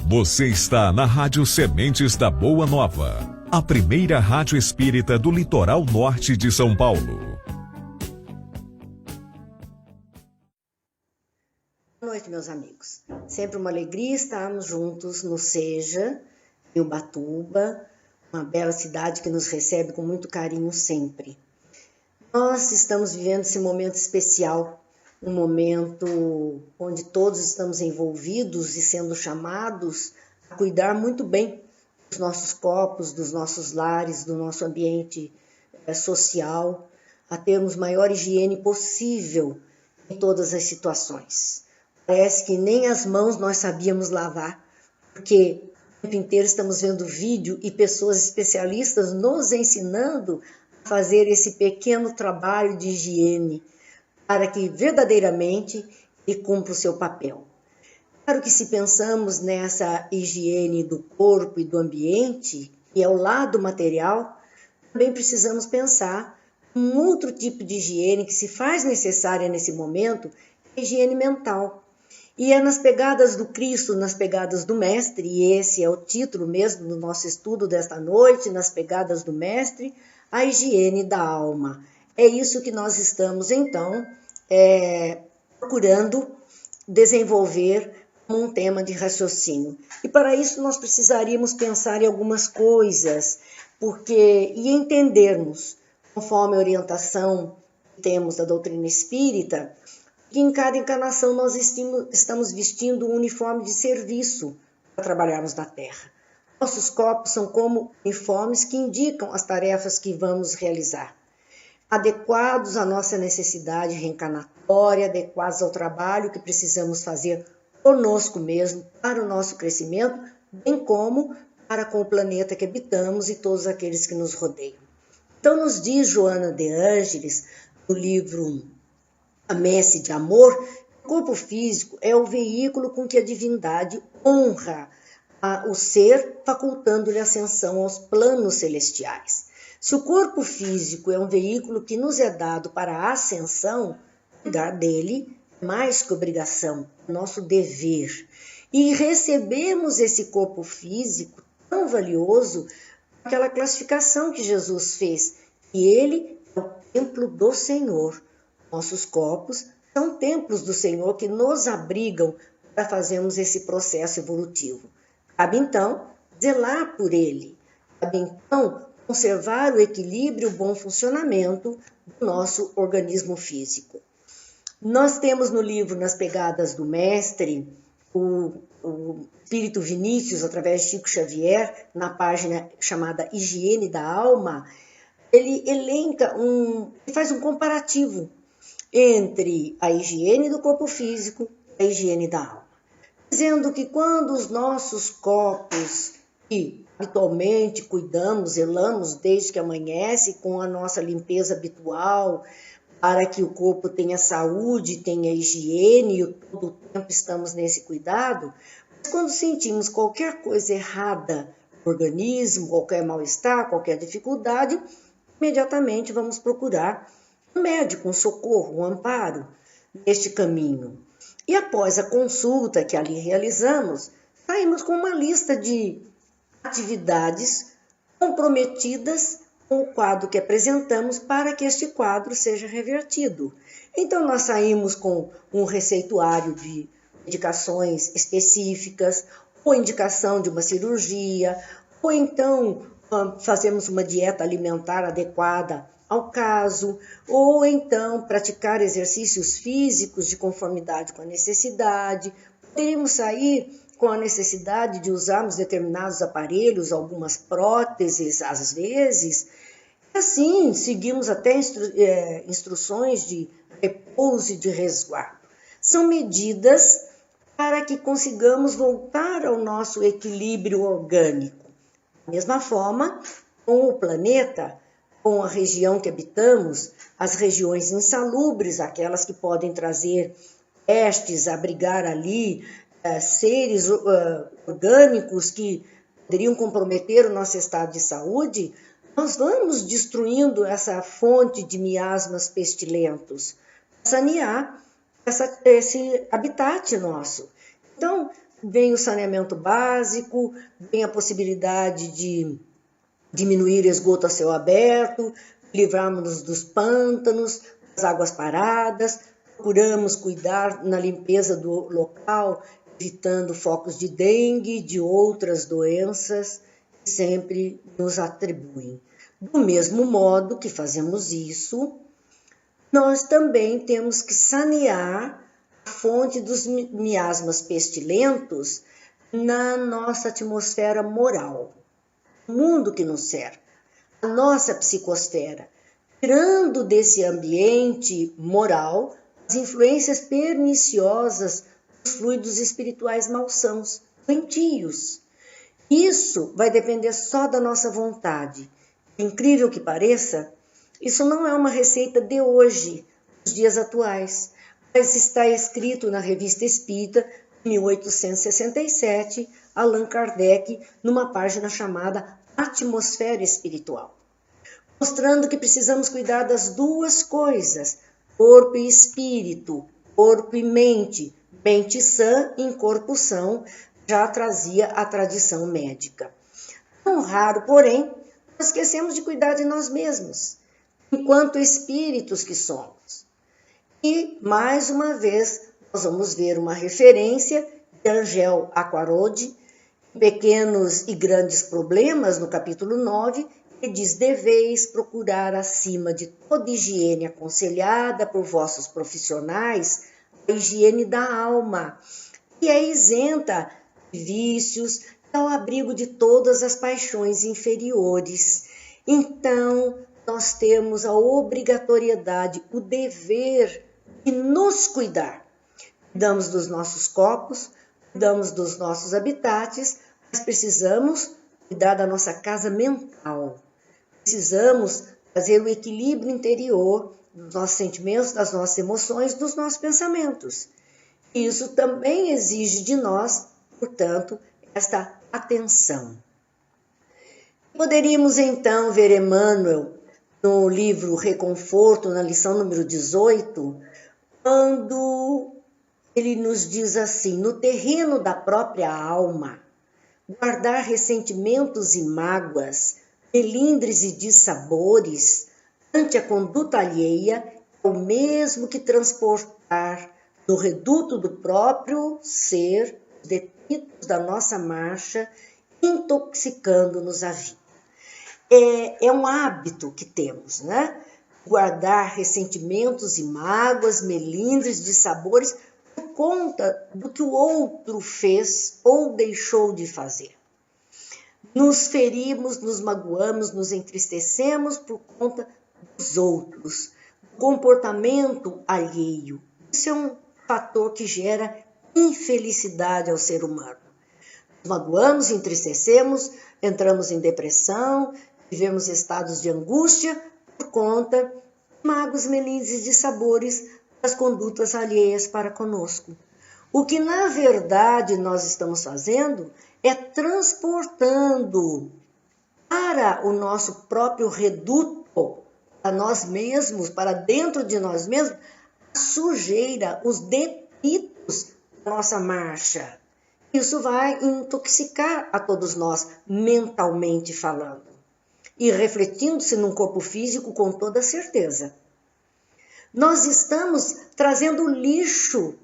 Você está na Rádio Sementes da Boa Nova, a primeira rádio espírita do litoral norte de São Paulo. Boa noite, meus amigos. Sempre uma alegria estarmos juntos no Seja, em Ubatuba, uma bela cidade que nos recebe com muito carinho sempre. Nós estamos vivendo esse momento especial, um momento onde todos estamos envolvidos e sendo chamados a cuidar muito bem dos nossos corpos, dos nossos lares, do nosso ambiente social, a termos maior higiene possível em todas as situações. Parece que nem as mãos nós sabíamos lavar, porque o tempo inteiro estamos vendo vídeo e pessoas especialistas nos ensinando a fazer esse pequeno trabalho de higiene, para que verdadeiramente ele cumpra o seu papel. Claro que se pensamos nessa higiene do corpo e do ambiente, que é o lado material, também precisamos pensar em outro tipo de higiene que se faz necessária nesse momento, a higiene mental. E é nas pegadas do Cristo, nas pegadas do Mestre, e esse é o título mesmo do nosso estudo desta noite, nas pegadas do Mestre, a higiene da alma. É isso que nós estamos, então, procurando desenvolver como um tema de raciocínio. E para isso nós precisaríamos pensar em algumas coisas, e entendermos, conforme a orientação que temos da doutrina espírita, que em cada encarnação nós estamos vestindo um uniforme de serviço para trabalharmos na Terra. Nossos corpos são como uniformes que indicam as tarefas que vamos realizar, adequados à nossa necessidade reencarnatória, adequados ao trabalho que precisamos fazer conosco mesmo, para o nosso crescimento, bem como para com o planeta que habitamos e todos aqueles que nos rodeiam. Então nos diz Joana de Ângeles, no livro A Messe de Amor, o corpo físico é o veículo com que a divindade honra o ser, facultando-lhe ascensão aos planos celestiais. Se o corpo físico é um veículo que nos é dado para a ascensão, cuidar dele é mais que obrigação, é nosso dever. E recebemos esse corpo físico tão valioso, aquela classificação que Jesus fez, que ele é o templo do Senhor. Nossos corpos são templos do Senhor que nos abrigam para fazermos esse processo evolutivo. Cabe então zelar por ele, cabe então conservar o equilíbrio e o bom funcionamento do nosso organismo físico. Nós temos no livro Nas Pegadas do Mestre, o Espírito Vinícius, através de Chico Xavier, na página chamada Higiene da Alma, ele faz um comparativo entre a higiene do corpo físico e a higiene da alma, dizendo que quando os nossos corpos, que habitualmente cuidamos, zelamos desde que amanhece com a nossa limpeza habitual, para que o corpo tenha saúde, tenha higiene, e todo o tempo estamos nesse cuidado, mas quando sentimos qualquer coisa errada no organismo, qualquer mal-estar, qualquer dificuldade, imediatamente vamos procurar um médico, um socorro, um amparo neste caminho. E após a consulta que ali realizamos, saímos com uma lista de atividades comprometidas com o quadro que apresentamos para que este quadro seja revertido. Então, nós saímos com um receituário de indicações específicas, ou indicação de uma cirurgia, ou então fazemos uma dieta alimentar adequada ao caso, ou então praticar exercícios físicos de conformidade com a necessidade. Poderíamos sair com a necessidade de usarmos determinados aparelhos, algumas próteses às vezes. Assim, seguimos até instruções de repouso e de resguardo. São medidas para que consigamos voltar ao nosso equilíbrio orgânico. Da mesma forma, com o planeta, com a região que habitamos, as regiões insalubres, aquelas que podem trazer pestes, abrigar ali seres orgânicos que poderiam comprometer o nosso estado de saúde, nós vamos destruindo essa fonte de miasmas pestilentos, sanear esse habitat nosso. Então, vem o saneamento básico, vem a possibilidade de diminuir esgoto a céu aberto, livrarmos dos pântanos, das águas paradas, procuramos cuidar na limpeza do local, evitando focos de dengue, de outras doenças que sempre nos atribuem. Do mesmo modo que fazemos isso, nós também temos que sanear a fonte dos miasmas pestilentos na nossa atmosfera moral, o mundo que nos cerca, a nossa psicosfera, tirando desse ambiente moral as influências perniciosas dos fluidos espirituais malsãos, doentios. Isso vai depender só da nossa vontade. Incrível que pareça, isso não é uma receita de hoje, dos dias atuais, mas está escrito na Revista Espírita, 1867, Allan Kardec, numa página chamada Atmosfera Espiritual, mostrando que precisamos cuidar das duas coisas, corpo e espírito, corpo e mente, mente sã em corpo são, já trazia a tradição médica. Não raro, porém, nós esquecemos de cuidar de nós mesmos, enquanto espíritos que somos. E, mais uma vez, nós vamos ver uma referência de Angel Aquarode, Pequenos e Grandes Problemas, no capítulo 9, que diz: deveis procurar acima de toda higiene aconselhada por vossos profissionais, a higiene da alma, que é isenta de vícios, ao abrigo de todas as paixões inferiores. Então, nós temos a obrigatoriedade, o dever de nos cuidar. Cuidamos dos nossos corpos, cuidamos dos nossos habitats, mas precisamos cuidar da nossa casa mental. Precisamos fazer o equilíbrio interior dos nossos sentimentos, das nossas emoções, dos nossos pensamentos. Isso também exige de nós, portanto, esta atenção. Poderíamos então ver Emmanuel no livro Reconforto, na lição número 18, quando ele nos diz assim: no terreno da própria alma, guardar ressentimentos e mágoas, melindres e dissabores ante a conduta alheia é o mesmo que transportar no reduto do próprio ser os detritos da nossa marcha, intoxicando-nos a vida. É um hábito que temos, né? Guardar ressentimentos e mágoas, melindres, dissabores, por conta do que o outro fez ou deixou de fazer. Nos ferimos, nos magoamos, nos entristecemos por conta dos outros, do comportamento alheio. Isso é um fator que gera infelicidade ao ser humano. Nos magoamos, entristecemos, entramos em depressão, vivemos estados de angústia por conta de mágoas, melindres e dissabores das condutas alheias para conosco. O que, na verdade, nós estamos fazendo é transportando para o nosso próprio reduto, para nós mesmos, para dentro de nós mesmos, a sujeira, os detritos da nossa marcha. Isso vai intoxicar a todos nós, mentalmente falando, e refletindo-se num corpo físico com toda certeza. Nós estamos trazendo lixo,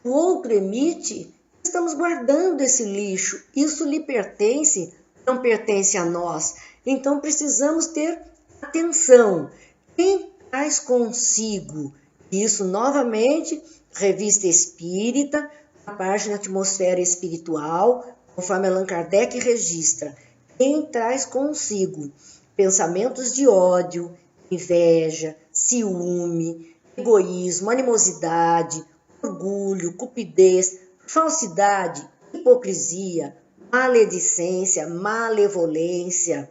o outro emite, estamos guardando esse lixo, isso lhe pertence, não pertence a nós. Então precisamos ter atenção. Quem traz consigo isso novamente, Revista Espírita, a página Atmosfera Espiritual, conforme Allan Kardec registra, quem traz consigo pensamentos de ódio, inveja, ciúme, egoísmo, animosidade, orgulho, cupidez, falsidade, hipocrisia, maledicência, malevolência,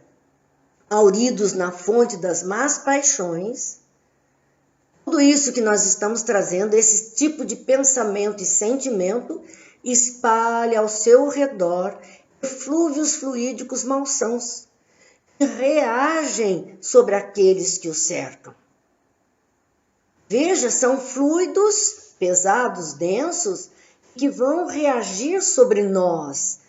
hauridos na fonte das más paixões, tudo isso que nós estamos trazendo, esse tipo de pensamento e sentimento, espalha ao seu redor eflúvios fluídicos malsãos que reagem sobre aqueles que o cercam. Veja, são fluidos pesados, densos, que vão reagir sobre nós.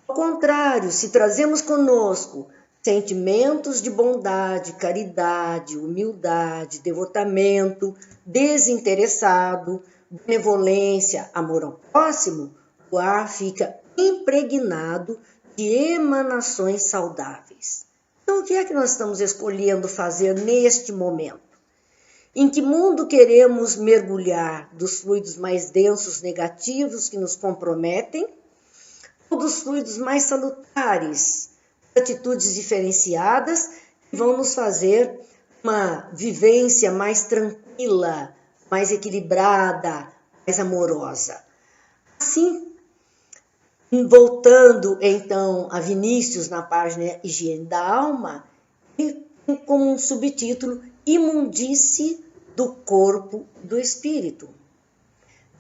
Ao contrário, se trazemos conosco sentimentos de bondade, caridade, humildade, devotamento, desinteressado, benevolência, amor ao próximo, o ar fica impregnado de emanações saudáveis. Então, o que é que nós estamos escolhendo fazer neste momento? Em que mundo queremos mergulhar? Dos fluidos mais densos negativos que nos comprometem ou dos fluidos mais salutares, atitudes diferenciadas que vão nos fazer uma vivência mais tranquila, mais equilibrada, mais amorosa? Assim, voltando então a Vinícius na página Higiene da Alma, e como um subtítulo, Imundície do corpo e do espírito,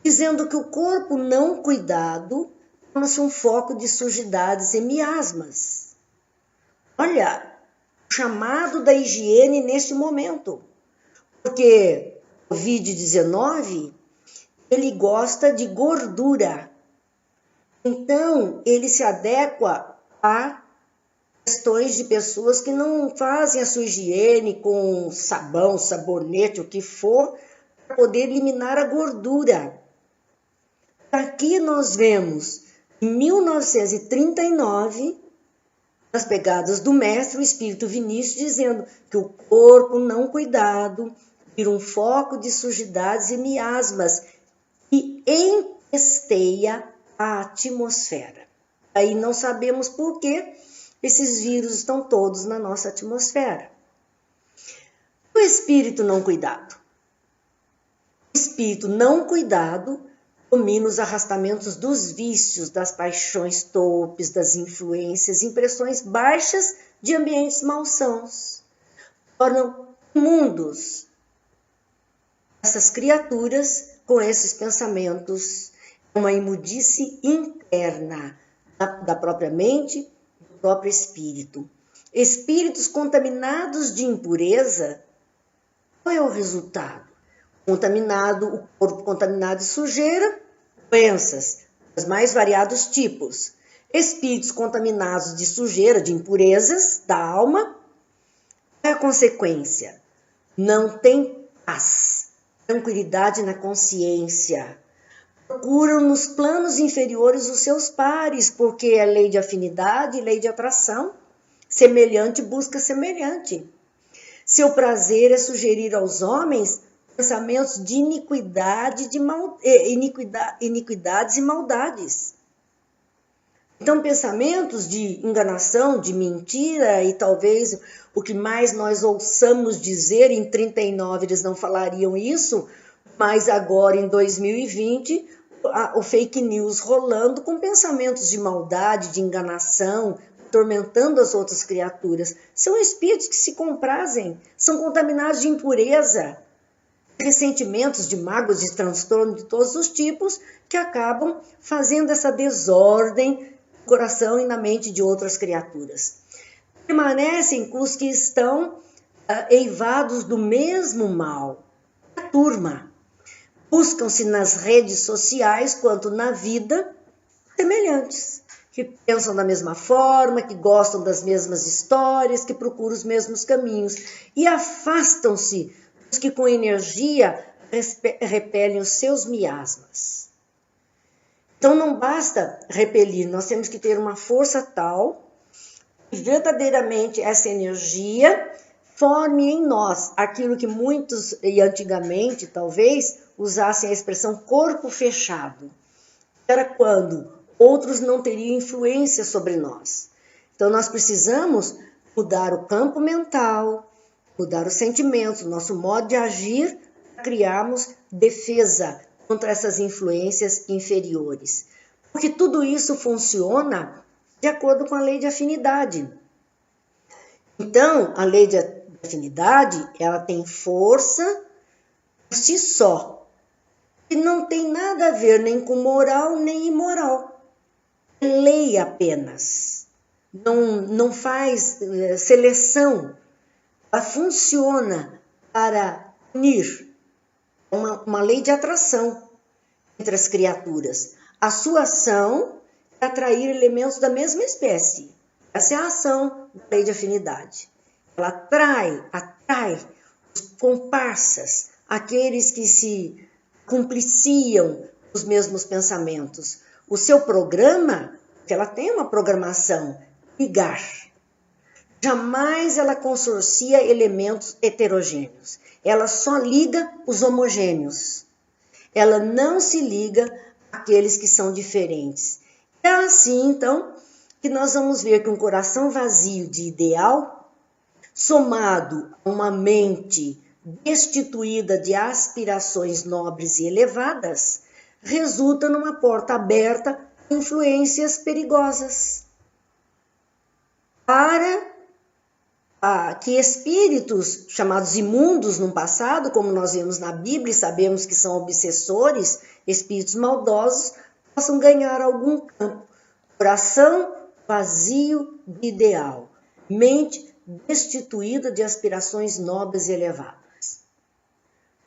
dizendo que o corpo não cuidado torna-se um foco de sujidades e miasmas. Olha, o chamado da higiene neste momento, porque o Covid-19, ele gosta de gordura, então ele se adequa a questões de pessoas que não fazem a sua higiene com sabão, sabonete, o que for, para poder eliminar a gordura. Aqui nós vemos, em 1939, as pegadas do mestre, o Espírito Vinícius, dizendo que o corpo não cuidado vira um foco de sujidades e miasmas e empesteia a atmosfera. Aí não sabemos por que esses vírus estão todos na nossa atmosfera. O espírito não cuidado. O espírito não cuidado domina os arrastamentos dos vícios, das paixões torpes, das influências, impressões baixas de ambientes malsãos. Tornam imundos essas criaturas com esses pensamentos, uma imundice interna da própria mente, próprio espírito. Espíritos contaminados de impureza, qual é o resultado? O corpo contaminado de sujeira, doenças, dos mais variados tipos. Espíritos contaminados de sujeira, de impurezas da alma, qual é a consequência? Não tem paz, tranquilidade na consciência. Procuram nos planos inferiores os seus pares, porque é lei de afinidade e lei de atração. Semelhante busca semelhante. Seu prazer é sugerir aos homens pensamentos de iniquidades e maldades. Então, pensamentos de enganação, de mentira, e talvez o que mais nós ouçamos dizer, em 39 eles não falariam isso, mas agora em 2020... o fake news rolando com pensamentos de maldade, de enganação, atormentando as outras criaturas. São espíritos que se comprazem, são contaminados de impureza, ressentimentos, de mágoas, de transtorno de todos os tipos, que acabam fazendo essa desordem no coração e na mente de outras criaturas. Permanecem os que estão eivados do mesmo mal, a turma. Buscam-se nas redes sociais, quanto na vida, semelhantes, que pensam da mesma forma, que gostam das mesmas histórias, que procuram os mesmos caminhos, e afastam-se dos que com energia repelem os seus miasmas. Então não basta repelir, nós temos que ter uma força tal que verdadeiramente essa energia forme em nós aquilo que muitos, e antigamente talvez, usassem a expressão corpo fechado. Era quando outros não teriam influência sobre nós. Então nós precisamos mudar o campo mental, mudar os sentimentos, o nosso modo de agir, para criarmos defesa contra essas influências inferiores. Porque tudo isso funciona de acordo com a lei de afinidade. Então, a lei de afinidade, ela tem força por si só. E não tem nada a ver nem com moral nem imoral. É lei apenas. Não faz seleção. Ela funciona para unir. Uma lei de atração. entre as criaturas. A sua ação é atrair elementos da mesma espécie. Essa é a ação da lei de afinidade. Ela atrai os comparsas, aqueles que se cumpliciam os mesmos pensamentos. O seu programa, que ela tem uma programação, ligar. Jamais ela consorcia elementos heterogêneos. Ela só liga os homogêneos. Ela não se liga àqueles que são diferentes. É assim, então, que nós vamos ver que um coração vazio de ideal, somado a uma mente destituída de aspirações nobres e elevadas, resulta numa porta aberta a influências perigosas. Para que espíritos chamados imundos no passado, como nós vemos na Bíblia e sabemos que são obsessores, espíritos maldosos, possam ganhar algum campo. Coração vazio de ideal, mente destituída de aspirações nobres e elevadas.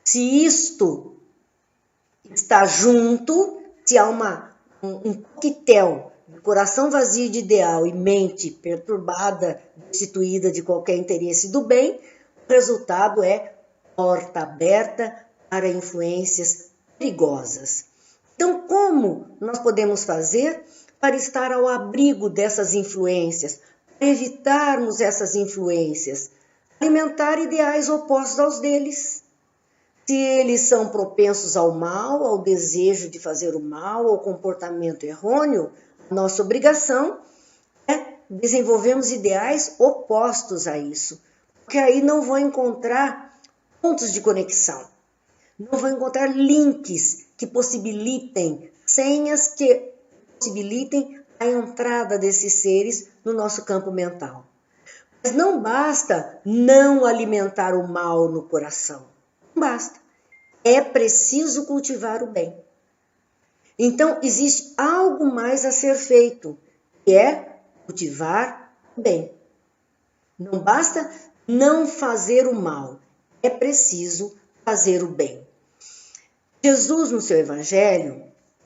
Se isto está junto, se há um coquetel de coração vazio de ideal e mente perturbada, destituída de qualquer interesse do bem, o resultado é porta aberta para influências perigosas. Então, como nós podemos fazer para estar ao abrigo dessas influências, para evitarmos essas influências? Alimentar ideais opostos aos deles. Se eles são propensos ao mal, ao desejo de fazer o mal, ao comportamento errôneo, nossa obrigação é desenvolvermos ideais opostos a isso, porque aí não vão encontrar pontos de conexão, não vão encontrar links que possibilitem, senhas que possibilitem a entrada desses seres no nosso campo mental. Mas não basta não alimentar o mal no coração. Não basta. É preciso cultivar o bem. Então, existe algo mais a ser feito, que é cultivar o bem. Não basta não fazer o mal. É preciso fazer o bem. Jesus, no seu Evangelho,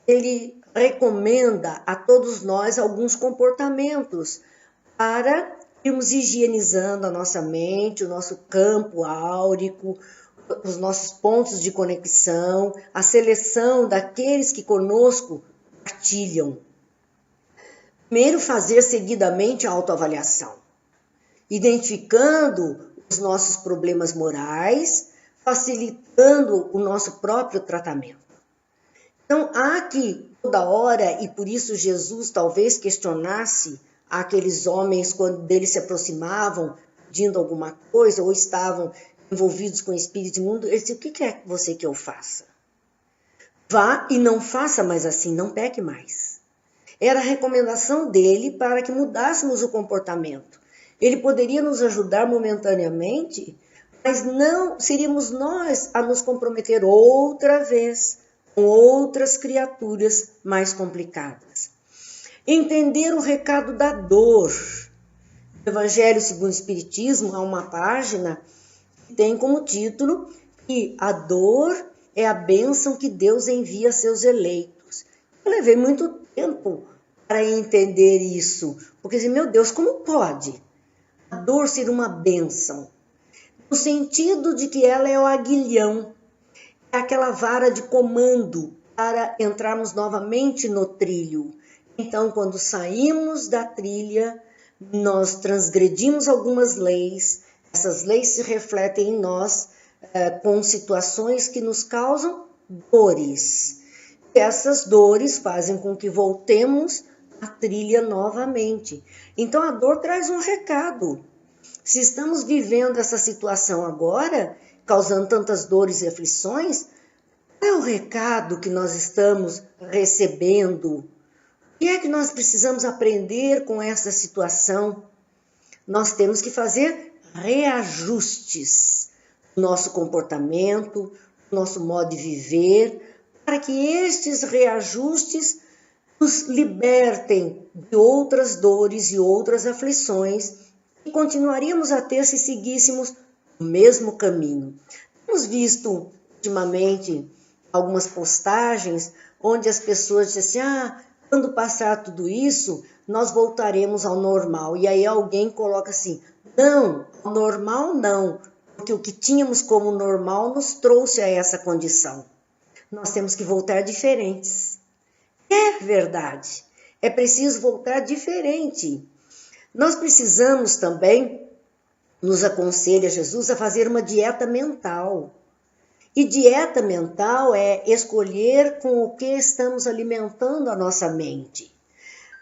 ele recomenda a todos nós alguns comportamentos para irmos higienizando a nossa mente, o nosso campo áurico, os nossos pontos de conexão, a seleção daqueles que conosco partilham. Primeiro, fazer seguidamente a autoavaliação, identificando os nossos problemas morais, facilitando o nosso próprio tratamento. Então, há que toda hora, e por isso Jesus talvez questionasse aqueles homens quando deles se aproximavam pedindo alguma coisa ou estavam envolvidos com o espírito imundo, ele disse: o que é você que eu faça? Vá e não faça mais assim, não peque mais. Era a recomendação dele para que mudássemos o comportamento. Ele poderia nos ajudar momentaneamente, mas não seríamos nós a nos comprometer outra vez com outras criaturas mais complicadas. Entender o recado da dor. No Evangelho segundo o Espiritismo, há uma página que tem como título que a dor é a bênção que Deus envia a seus eleitos. Eu levei muito tempo para entender isso, porque assim, meu Deus, como pode a dor ser uma bênção? No sentido de que ela é o aguilhão, é aquela vara de comando para entrarmos novamente no trilho. Então, quando saímos da trilha, nós transgredimos algumas leis, essas leis se refletem em nós com situações que nos causam dores. E essas dores fazem com que voltemos à trilha novamente. Então, a dor traz um recado. Se estamos vivendo essa situação agora, causando tantas dores e aflições, qual é o recado que nós estamos recebendo? O que é que nós precisamos aprender com essa situação? Nós temos que fazer reajustes no nosso comportamento, no nosso modo de viver, para que estes reajustes nos libertem de outras dores e outras aflições que continuaríamos a ter se seguíssemos o mesmo caminho. Temos visto ultimamente algumas postagens onde as pessoas dizem assim, quando passar tudo isso, nós voltaremos ao normal. E aí alguém coloca assim, não, normal não, porque o que tínhamos como normal nos trouxe a essa condição. Nós temos que voltar diferentes. É verdade, é preciso voltar diferente. Nós precisamos também, nos aconselha Jesus, a fazer uma dieta mental. E dieta mental é escolher com o que estamos alimentando a nossa mente.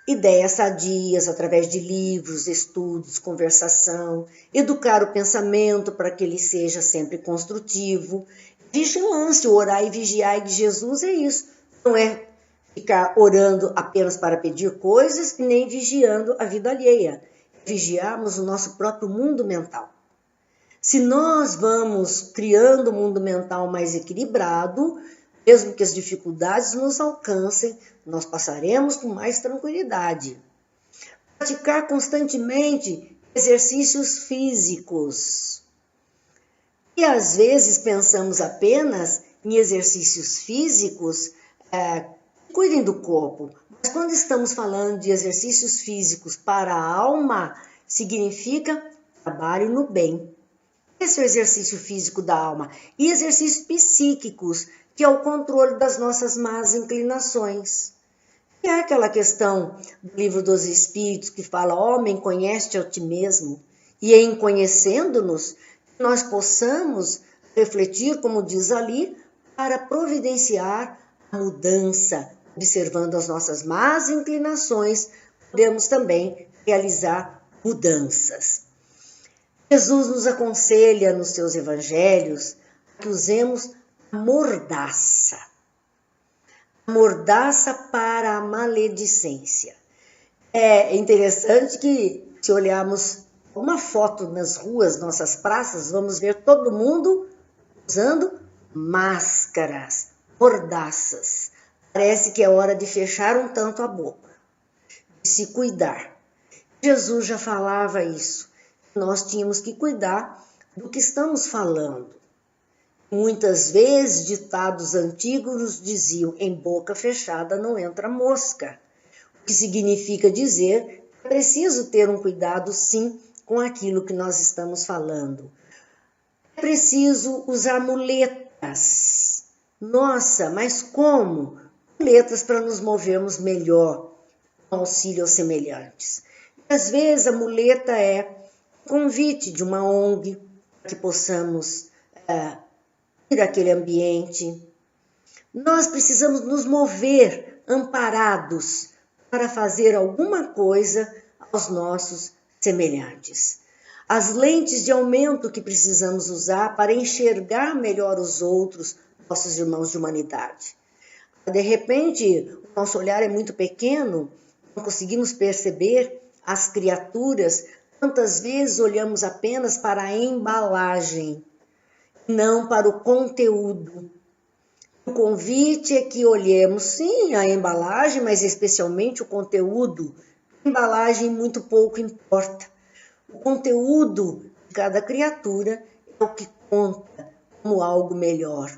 Ideias sadias através de livros, estudos, conversação, educar o pensamento para que ele seja sempre construtivo. Vigilância, orar e vigiar de Jesus é isso. Não é ficar orando apenas para pedir coisas e nem vigiando a vida alheia. Vigiarmos o nosso próprio mundo mental. Se nós vamos criando um mundo mental mais equilibrado, mesmo que as dificuldades nos alcancem, nós passaremos com mais tranquilidade. Praticar constantemente exercícios físicos. E às vezes pensamos apenas em exercícios físicos que cuidem do corpo. Mas quando estamos falando de exercícios físicos para a alma, significa trabalho no bem. Esse é o exercício físico da alma. E exercícios psíquicos, que é o controle das nossas más inclinações. E é aquela questão do Livro dos Espíritos que fala, homem, conhece-te a ti mesmo. E em conhecendo-nos, nós possamos refletir, como diz ali, para providenciar a mudança. Observando as nossas más inclinações, podemos também realizar mudanças. Jesus nos aconselha nos seus evangelhos que usemos a mordaça. A mordaça para a maledicência. É interessante que, se olharmos uma foto nas ruas, nossas praças, vamos ver todo mundo usando máscaras, mordaças. Parece que é hora de fechar um tanto a boca, de se cuidar. Jesus já falava isso. Nós tínhamos que cuidar do que estamos falando. Muitas vezes, ditados antigos nos diziam, em boca fechada não entra mosca. O que significa dizer que é preciso ter um cuidado, sim, com aquilo que nós estamos falando. É preciso usar muletas. Nossa, mas como? Muletas para nos movermos melhor, com auxílio aos semelhantes. Às vezes a muleta é convite de uma ONG, que possamos ir àquele ambiente. Nós precisamos nos mover amparados para fazer alguma coisa aos nossos semelhantes. As lentes de aumento que precisamos usar para enxergar melhor os outros, nossos irmãos de humanidade. De repente, o nosso olhar é muito pequeno, não conseguimos perceber as criaturas. Quantas vezes olhamos apenas para a embalagem, não para o conteúdo. O convite é que olhemos, sim, a embalagem, mas especialmente o conteúdo. A embalagem muito pouco importa. O conteúdo de cada criatura é o que conta como algo melhor.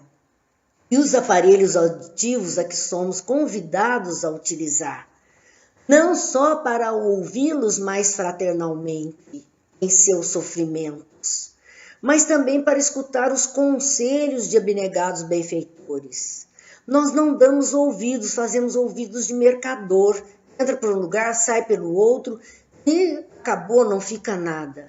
E os aparelhos auditivos a que somos convidados a utilizar. Não só para ouvi-los mais fraternalmente em seus sofrimentos, mas também para escutar os conselhos de abnegados benfeitores. Nós não damos ouvidos, fazemos ouvidos de mercador. Entra por um lugar, sai pelo outro e acabou, não fica nada.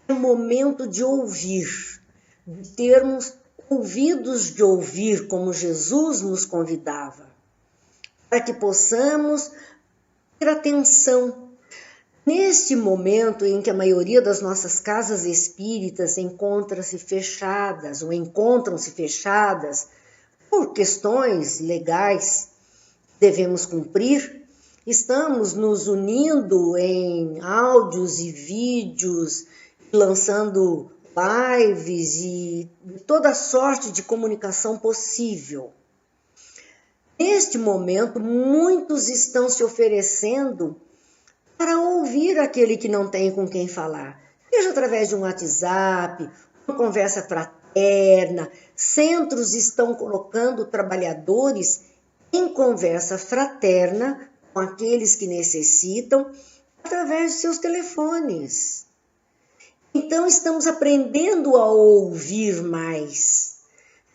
É o momento de ouvir, de termos ouvidos de ouvir, como Jesus nos convidava, para que possamos ter atenção. Neste momento em que a maioria das nossas casas espíritas encontram-se fechadas por questões legais que devemos cumprir, estamos nos unindo em áudios e vídeos, lançando lives e toda sorte de comunicação possível. Neste momento, muitos estão se oferecendo para ouvir aquele que não tem com quem falar. Seja através de um WhatsApp, uma conversa fraterna, fraterna. Centros estão colocando trabalhadores em conversa fraterna com aqueles que necessitam através de seus telefones. Então, estamos aprendendo a ouvir mais.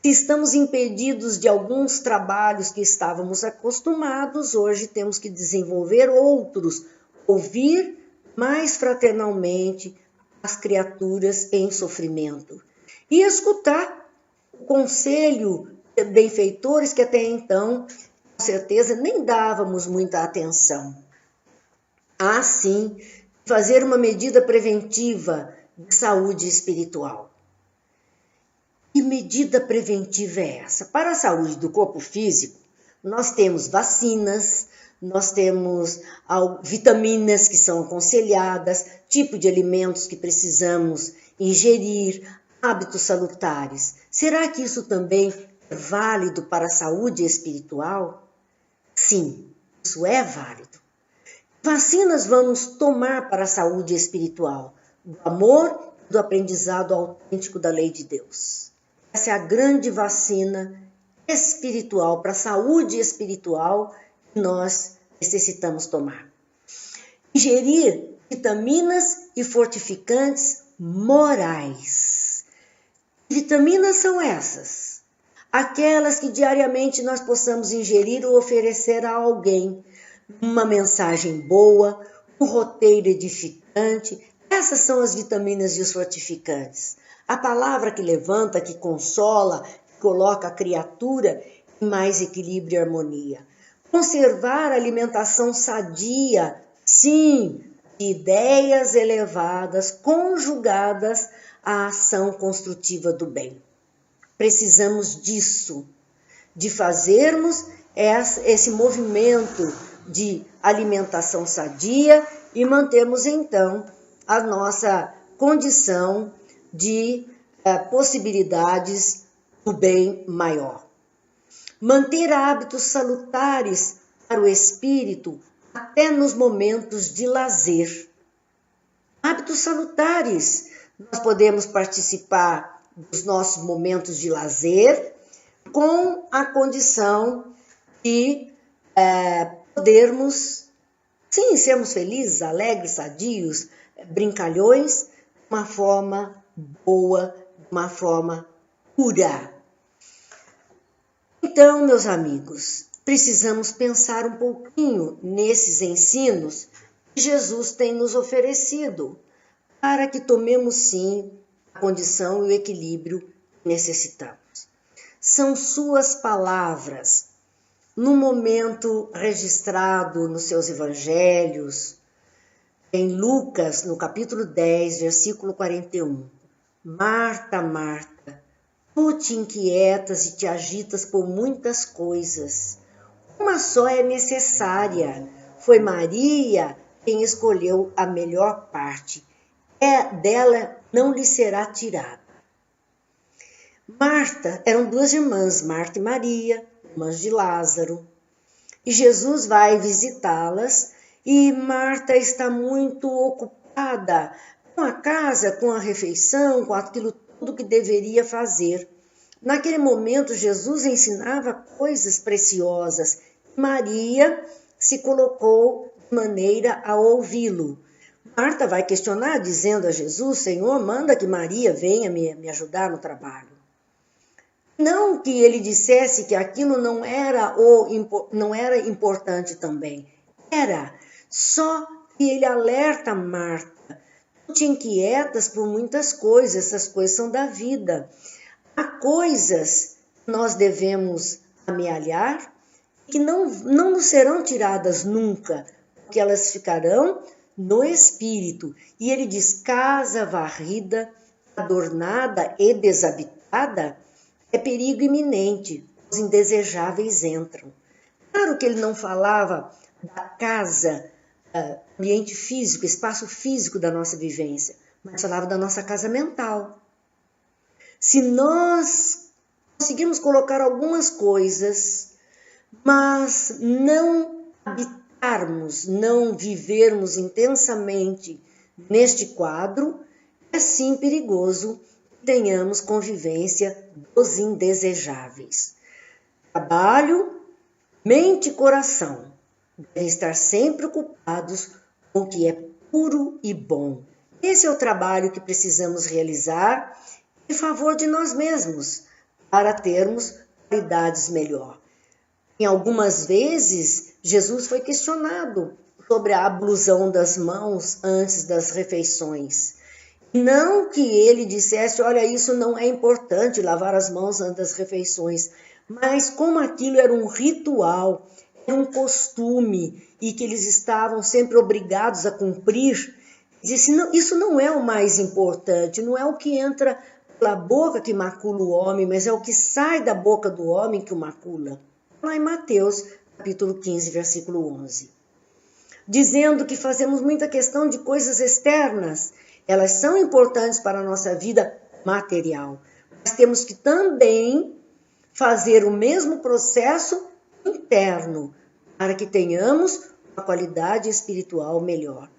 Se estamos impedidos de alguns trabalhos que estávamos acostumados, hoje temos que desenvolver outros. Ouvir mais fraternalmente as criaturas em sofrimento. E escutar o conselho de benfeitores que até então, com certeza, nem dávamos muita atenção. Assim, fazer uma medida preventiva de saúde espiritual. Que medida preventiva é essa? Para a saúde do corpo físico, nós temos vacinas, nós temos vitaminas que são aconselhadas, tipo de alimentos que precisamos ingerir, hábitos salutares. Será que isso também é válido para a saúde espiritual? Sim, isso é válido. Vacinas vamos tomar para a saúde espiritual, do amor e do aprendizado autêntico da lei de Deus. Essa é a grande vacina espiritual, para a saúde espiritual que nós necessitamos tomar. Ingerir vitaminas e fortificantes morais. Que vitaminas são essas? Aquelas que diariamente nós possamos ingerir ou oferecer a alguém. Uma mensagem boa, um roteiro edificante. Essas são as vitaminas e os fortificantes. A palavra que levanta, que consola, que coloca a criatura em mais equilíbrio e harmonia. Conservar a alimentação sadia, sim, de ideias elevadas, conjugadas à ação construtiva do bem. Precisamos disso, de fazermos esse movimento de alimentação sadia e mantermos então a nossa condição de possibilidades do bem maior. Manter hábitos salutares para o espírito até nos momentos de lazer. Hábitos salutares. Nós podemos participar dos nossos momentos de lazer com a condição de podermos, sim, sermos felizes, alegres, sadios, brincalhões, de uma forma boa, de uma forma pura. Então, meus amigos, precisamos pensar um pouquinho nesses ensinos que Jesus tem nos oferecido para que tomemos, sim, a condição e o equilíbrio que necessitamos. São suas palavras, no momento registrado nos seus evangelhos, em Lucas, no capítulo 10, versículo 41. Marta, Marta, tu te inquietas e te agitas por muitas coisas. Uma só é necessária. Foi Maria quem escolheu a melhor parte. Dela não lhe será tirada. Marta, eram duas irmãs, Marta e Maria, irmãs de Lázaro. E Jesus vai visitá-las e Marta está muito ocupada com a casa, com a refeição, com aquilo tudo que deveria fazer. Naquele momento, Jesus ensinava coisas preciosas. Maria se colocou de maneira a ouvi-lo. Marta vai questionar, dizendo a Jesus, Senhor, manda que Maria venha me ajudar no trabalho. Não que ele dissesse que aquilo não era importante também. Era, só que ele alerta Marta. Tu te inquietas por muitas coisas, essas coisas são da vida. Há coisas que nós devemos amealhar que não nos serão tiradas nunca, porque elas ficarão no espírito. E ele diz, casa varrida, adornada e desabitada, é perigo iminente, os indesejáveis entram. Claro que ele não falava da casa, ambiente físico, espaço físico da nossa vivência, mas falava da nossa casa mental. Se nós conseguirmos colocar algumas coisas, mas não habitarmos, não vivermos intensamente neste quadro, é sim perigoso tenhamos convivência dos indesejáveis. Trabalho, mente e coração devem estar sempre ocupados com o que é puro e bom. Esse é o trabalho que precisamos realizar em favor de nós mesmos, para termos qualidades melhor. Em algumas vezes, Jesus foi questionado sobre a ablusão das mãos antes das refeições. Não que ele dissesse, olha, isso não é importante, lavar as mãos antes das refeições, mas como aquilo era um ritual, era um costume, e que eles estavam sempre obrigados a cumprir, disse, não, isso não é o mais importante, não é o que entra pela boca que macula o homem, mas é o que sai da boca do homem que o macula. Lá em Mateus, capítulo 15, versículo 11. Dizendo que fazemos muita questão de coisas externas, elas são importantes para a nossa vida material, mas temos que também fazer o mesmo processo interno, para que tenhamos uma qualidade espiritual melhor.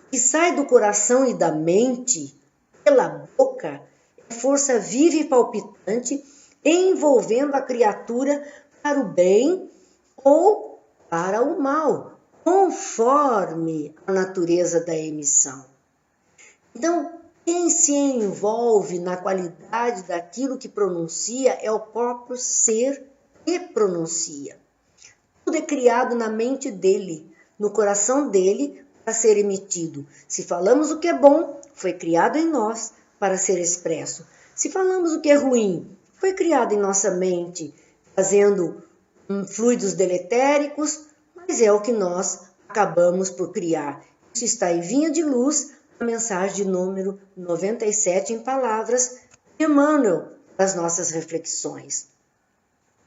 O que sai do coração e da mente, pela boca, é força viva e palpitante, envolvendo a criatura para o bem ou para o mal, conforme a natureza da emissão. Então, quem se envolve na qualidade daquilo que pronuncia é o próprio ser que pronuncia. Tudo é criado na mente dele, no coração dele, para ser emitido. Se falamos o que é bom, foi criado em nós para ser expresso. Se falamos o que é ruim, foi criado em nossa mente, fazendo fluidos deletéricos, mas é o que nós acabamos por criar. Isso está em Vinha de Luz, a mensagem de número 97 em palavras de Emmanuel, das nossas reflexões.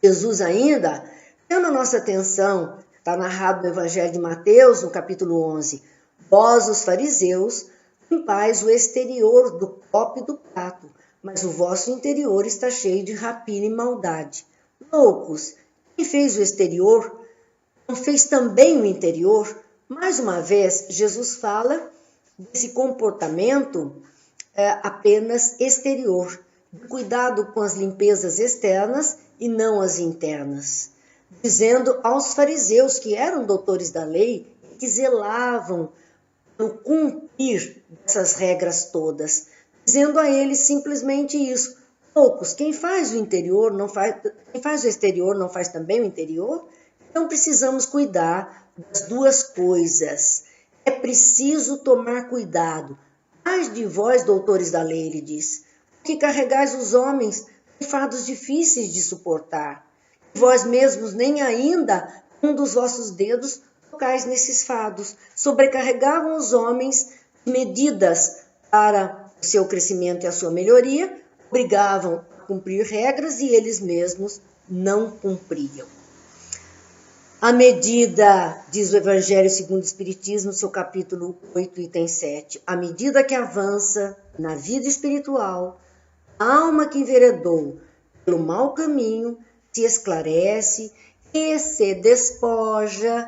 Jesus ainda chama a nossa atenção, está narrado no Evangelho de Mateus, no capítulo 11. Vós, os fariseus, limpais o exterior do copo e do prato, mas o vosso interior está cheio de rapina e maldade. Loucos, quem fez o exterior, não fez também o interior? Mais uma vez, Jesus fala desse comportamento apenas exterior, de cuidado com as limpezas externas e não as internas, dizendo aos fariseus, que eram doutores da lei, que zelavam no cumprir dessas regras todas, dizendo a eles simplesmente isso: poucos, quem faz o interior não faz, quem faz o exterior não faz também o interior? Então precisamos cuidar das duas coisas. É preciso tomar cuidado. Ai de vós, doutores da lei, ele diz, que carregais os homens em fardos difíceis de suportar. Vós mesmos nem ainda um dos vossos dedos tocais nesses fardos. Sobrecarregavam os homens medidas para o seu crescimento e a sua melhoria, obrigavam a cumprir regras e eles mesmos não cumpriam. À medida, diz o Evangelho segundo o Espiritismo, seu capítulo 8, item 7, à medida que avança na vida espiritual, a alma que enveredou pelo mau caminho se esclarece e se despoja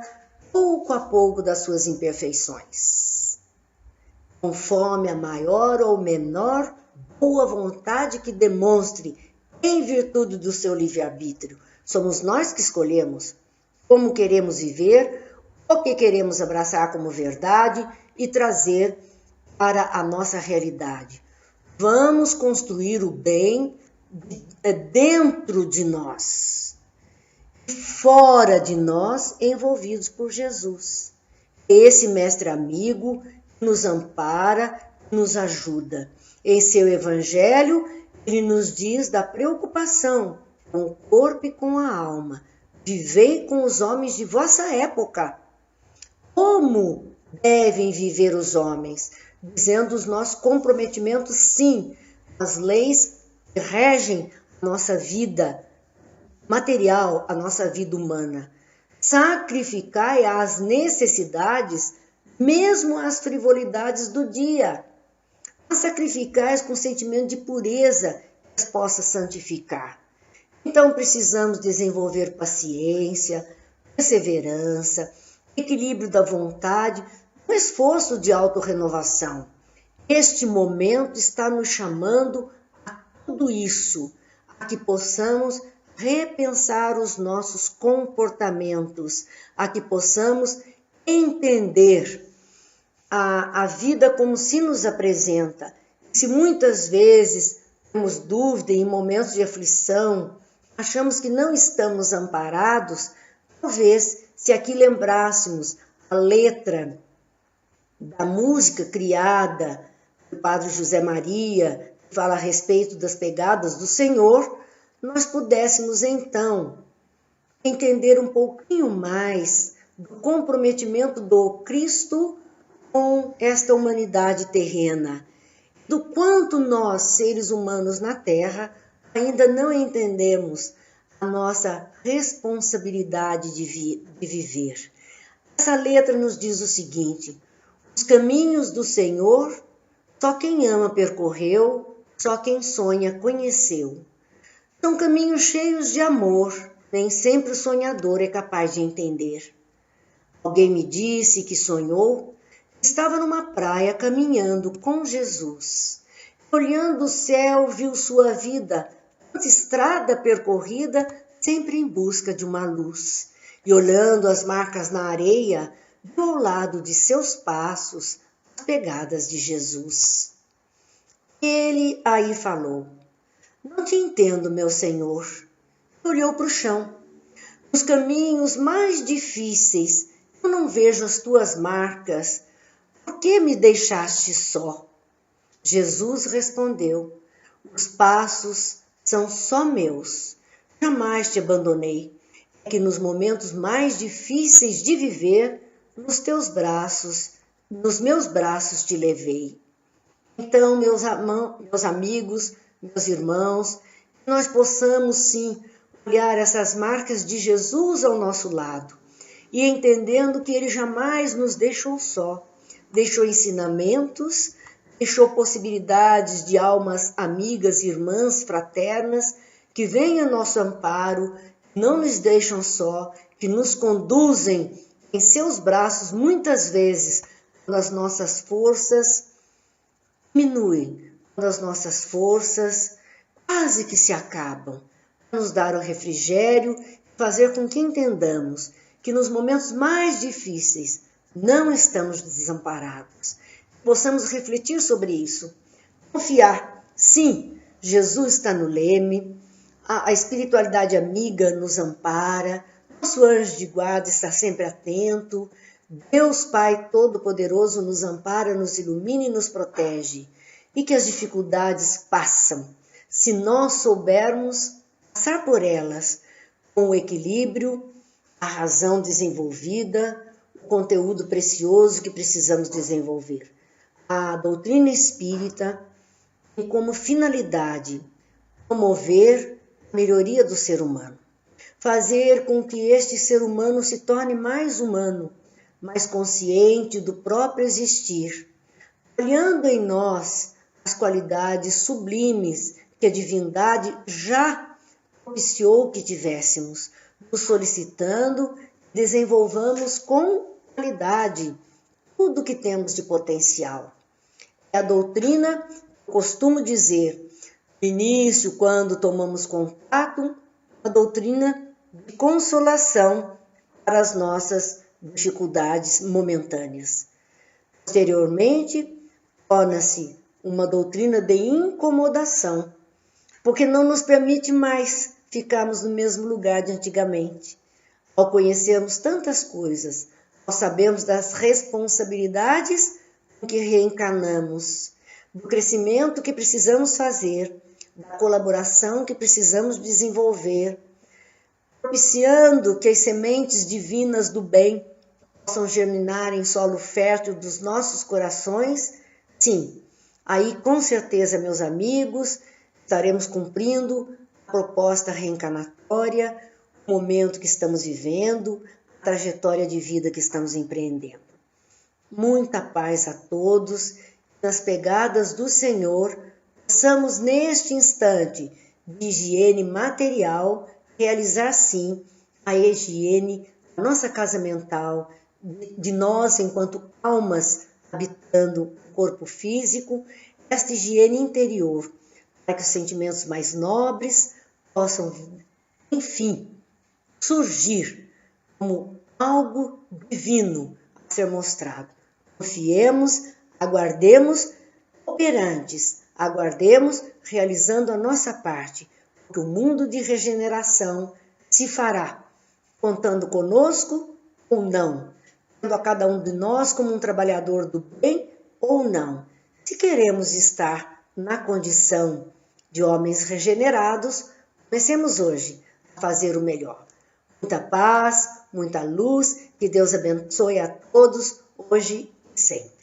pouco a pouco das suas imperfeições, conforme a maior ou menor boa vontade que demonstre em virtude do seu livre-arbítrio. Somos nós que escolhemos como queremos viver, o que queremos abraçar como verdade e trazer para a nossa realidade. Vamos construir o bem dentro de nós, fora de nós, envolvidos por Jesus. Esse mestre amigo nos ampara, nos ajuda. Em seu Evangelho, ele nos diz da preocupação com o corpo e com a alma. Vivei com os homens de vossa época. Como devem viver os homens? Dizendo os nossos comprometimentos, sim, as leis que regem a nossa vida material, a nossa vida humana. Sacrificai as necessidades, mesmo as frivolidades do dia. Sacrificai com sentimento de pureza que as possa santificar. Então precisamos desenvolver paciência, perseverança, equilíbrio da vontade, um esforço de autorrenovação. Este momento está nos chamando a tudo isso, a que possamos repensar os nossos comportamentos, a que possamos entender a vida como se nos apresenta. Se muitas vezes temos dúvida em momentos de aflição, achamos que não estamos amparados, talvez se aqui lembrássemos a letra da música criada pelo Padre José Maria, que fala a respeito das pegadas do Senhor, nós pudéssemos então entender um pouquinho mais do comprometimento do Cristo com esta humanidade terrena, do quanto nós, seres humanos na Terra, ainda não entendemos a nossa responsabilidade de viver. Essa letra nos diz o seguinte: os caminhos do Senhor, só quem ama percorreu, só quem sonha conheceu. São caminhos cheios de amor, nem sempre o sonhador é capaz de entender. Alguém me disse que sonhou, estava numa praia caminhando com Jesus. Olhando o céu, viu sua vida, estrada percorrida, sempre em busca de uma luz. E olhando as marcas na areia, viu ao lado de seus passos as pegadas de Jesus. Ele aí falou: não te entendo, meu Senhor. Olhou para o chão. Nos caminhos mais difíceis, eu não vejo as tuas marcas. Por que me deixaste só? Jesus respondeu: os passos são só meus. Jamais te abandonei. É que nos momentos mais difíceis de viver, nos teus braços, nos meus braços te levei. Então, meus amigos, meus irmãos, que nós possamos sim olhar essas marcas de Jesus ao nosso lado e entendendo que Ele jamais nos deixou só, deixou ensinamentos, deixou possibilidades de almas amigas, irmãs, fraternas, que vêm a nosso amparo, não nos deixam só, que nos conduzem em seus braços muitas vezes, quando as nossas forças diminuem, quando as nossas forças quase que se acabam, para nos dar o refrigério e fazer com que entendamos que nos momentos mais difíceis não estamos desamparados. Possamos refletir sobre isso, confiar, sim, Jesus está no leme, a espiritualidade amiga nos ampara, nosso anjo de guarda está sempre atento, Deus Pai Todo-Poderoso nos ampara, nos ilumina e nos protege, e que as dificuldades passam, se nós soubermos passar por elas com o equilíbrio, a razão desenvolvida, o conteúdo precioso que precisamos desenvolver. A doutrina espírita tem como finalidade promover a melhoria do ser humano, fazer com que este ser humano se torne mais humano, mais consciente do próprio existir, olhando em nós as qualidades sublimes que a divindade já propiciou que tivéssemos, nos solicitando que desenvolvamos com qualidade tudo que temos de potencial. É a doutrina, eu costumo dizer, no início, quando tomamos contato, a doutrina de consolação para as nossas dificuldades momentâneas. Posteriormente, torna-se uma doutrina de incomodação, porque não nos permite mais ficarmos no mesmo lugar de antigamente. Ao conhecermos tantas coisas, ao sabermos das responsabilidades com que reencarnamos, do crescimento que precisamos fazer, da colaboração que precisamos desenvolver, propiciando que as sementes divinas do bem possam germinar em solo fértil dos nossos corações, sim, aí com certeza, meus amigos, estaremos cumprindo a proposta reencarnatória, o momento que estamos vivendo, a trajetória de vida que estamos empreendendo. Muita paz a todos, nas pegadas do Senhor, possamos neste instante de higiene material realizar sim a higiene da nossa casa mental, de nós enquanto almas habitando o corpo físico, esta higiene interior, para que os sentimentos mais nobres possam, enfim, surgir como algo divino a ser mostrado. Confiemos, aguardemos, operantes, aguardemos, realizando a nossa parte, porque o mundo de regeneração se fará, contando conosco ou não, tendo a cada um de nós como um trabalhador do bem ou não. Se queremos estar na condição de homens regenerados, comecemos hoje a fazer o melhor. Muita paz, muita luz, que Deus abençoe a todos, hoje e sempre.